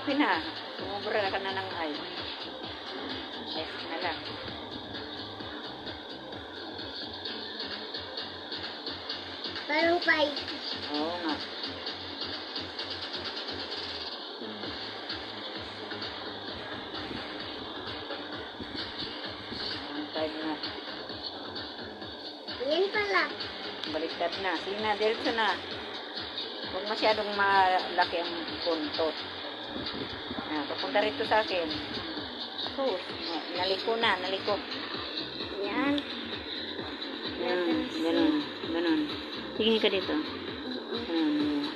Okay na. Sumubra ka na ng ay. Yes na lang. Parang 5. Oo nga. Five na. Yan pala. Baliktad na. Sige na, diretso na. Huwag masyadong malaki ang puntot. Papunta rito sa akin. Sus, naliko na, naliko. Yan. Ganon, ganon. Tingin ka dito.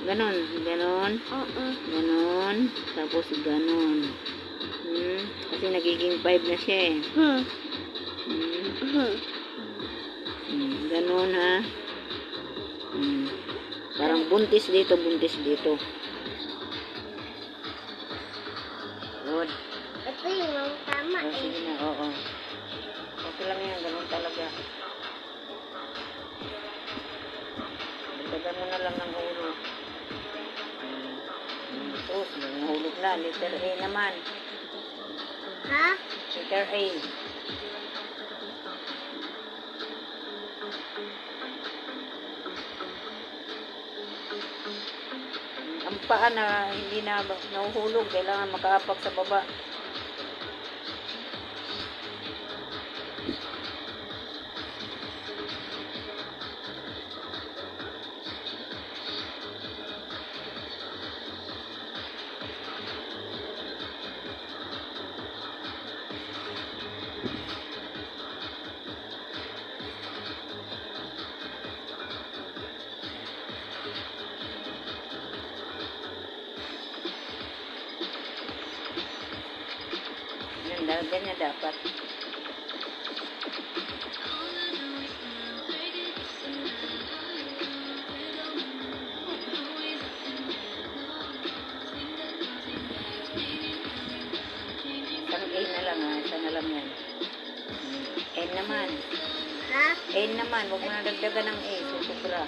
Ganon, ganon. Ganon. Tapos ganon. Kasi nagiging 5 na siya eh. Ganon ha. Parang buntis dito, buntis dito. Good. Ito yung tama eh. Sige na, oo. Okay lang yan, ganun talaga. Dagdagan mo na lang ng ulo. Sus, nahulog na. Letter A naman. Ha? Letter A. Ang paa na hindi na nahuhulog, kailangan makaapak sa baba. Ganyan dapat. Isang A na lang ha. Isa na lang yan. N naman. Ha? N naman. Huwag mo na dagdagan ng A. Susubra.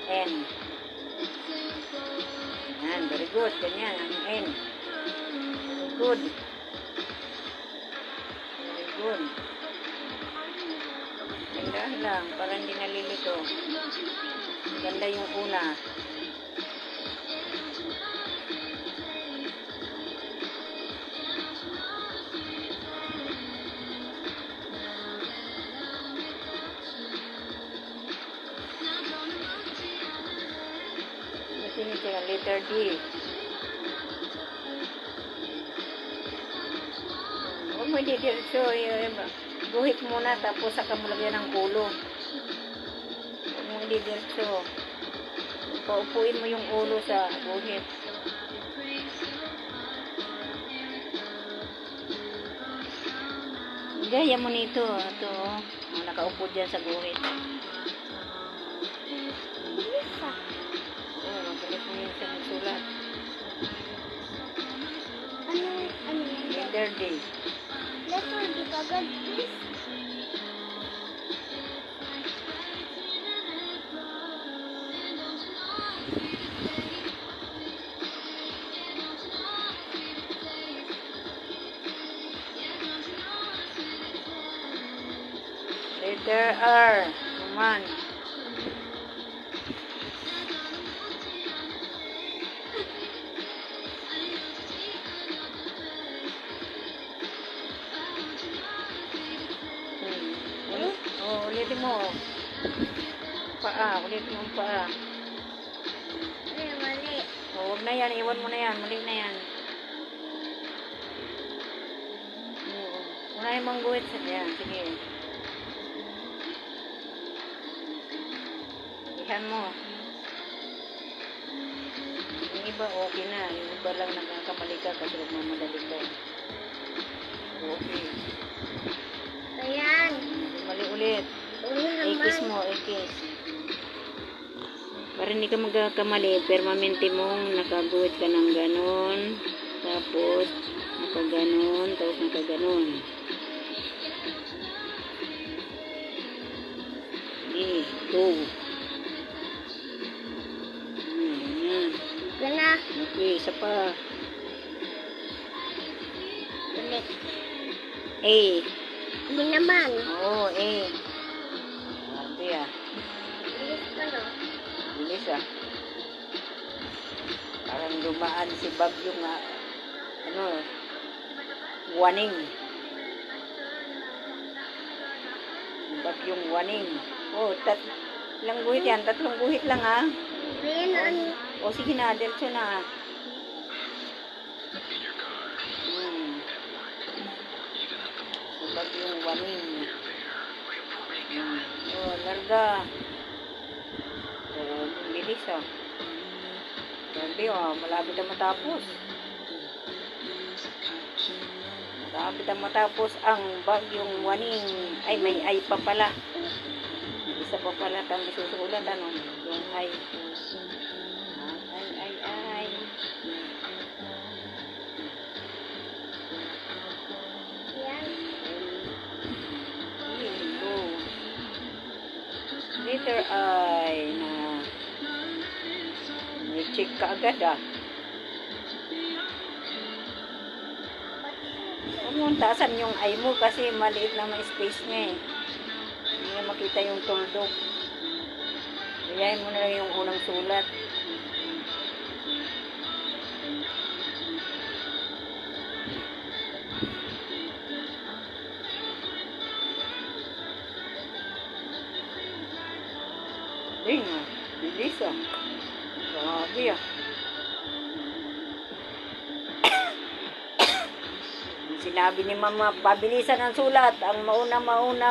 N. Yan. Very good. Ganyan. Ang N. Very good. Very good. Gandahan lang. Para hindi nalilito. Ganda yung una. Letter D. Huwag mo didiretso. Guhit muna tapos saka mo lagyan ng ulo. Huwag mo didiretso. Paupuin mo yung ulo sa guhit. Gaya mo nito. Ito. Nakaupo dyan sa guhit. Sulat. Ano yan? Letter D. Letter D kagad, please. Letter R. Naman. Ulitin mo. Paa. Ulitin mo ang paa. Mali. Huwag na yan. Iwan mo na yan. Mali na yan. Unahin mong guhit sa yan. Sige. Ihan mo. Yung iba okay na. Yung iba lang nagkakamali ka kasi magmamadali ka. Okay. Ayan. Mali ulit. I-kiss mo, i-kiss. Para hindi ka magkakamali, permanente mong nakaguhit ka ng ganon, tapos nakaganon, tapos nakaganon. Go. Okay, isa pa. Ulit. A. Hindi naman. Oo, A. Grabe ah. Bilis pa, no? Bilis ah. Parang dumaan si Bagyo nga. Ano, waning. Bagyong waning. Oh, ilang guhit yan? 3 guhit lang ah. Ayan, ano? O sige na, diretso na. Si Bagyong waning. Oh, larga. Oh, bilis ah. Grabe ah, malapit na matapos. Malapit na matapos ang Bagyong Waning. Ay, may ay pa pala. Isa pa pala kang isusulat, ano? Yung ay. Ay. Yan. Ito. Letter I na may check ka agad ah. Huwag mong taasan yung eye mo kasi maliit lang ang space niya eh. Hindi na makita yung tuldok. Gayahin mo na lang yung unang sulat. Ding ah, bilis ah. Grabe ah. Sinabi ni Mama, pabilisan ang sulat. Ang mauna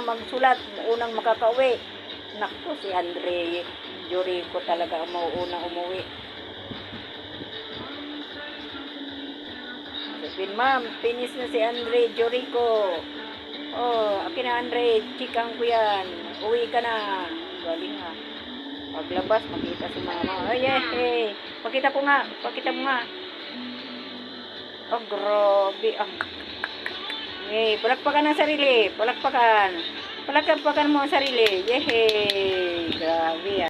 magsulat, unang makakauwi. Naku, si Andre Jorico talaga ang mauuna umuwi. Sabihin, Ma'am, finish na si Andre Jorico. Oh, akin na Andre, chikang ko yan. Uwi ka na. Galing ha. Paglabas, makita si Mama. Ay, hey. Pakita mo nga. Oh, grabe. Hey, palakpakan ang sarili. Palakpakan mo ang sarili. Yehey! Grabe ah.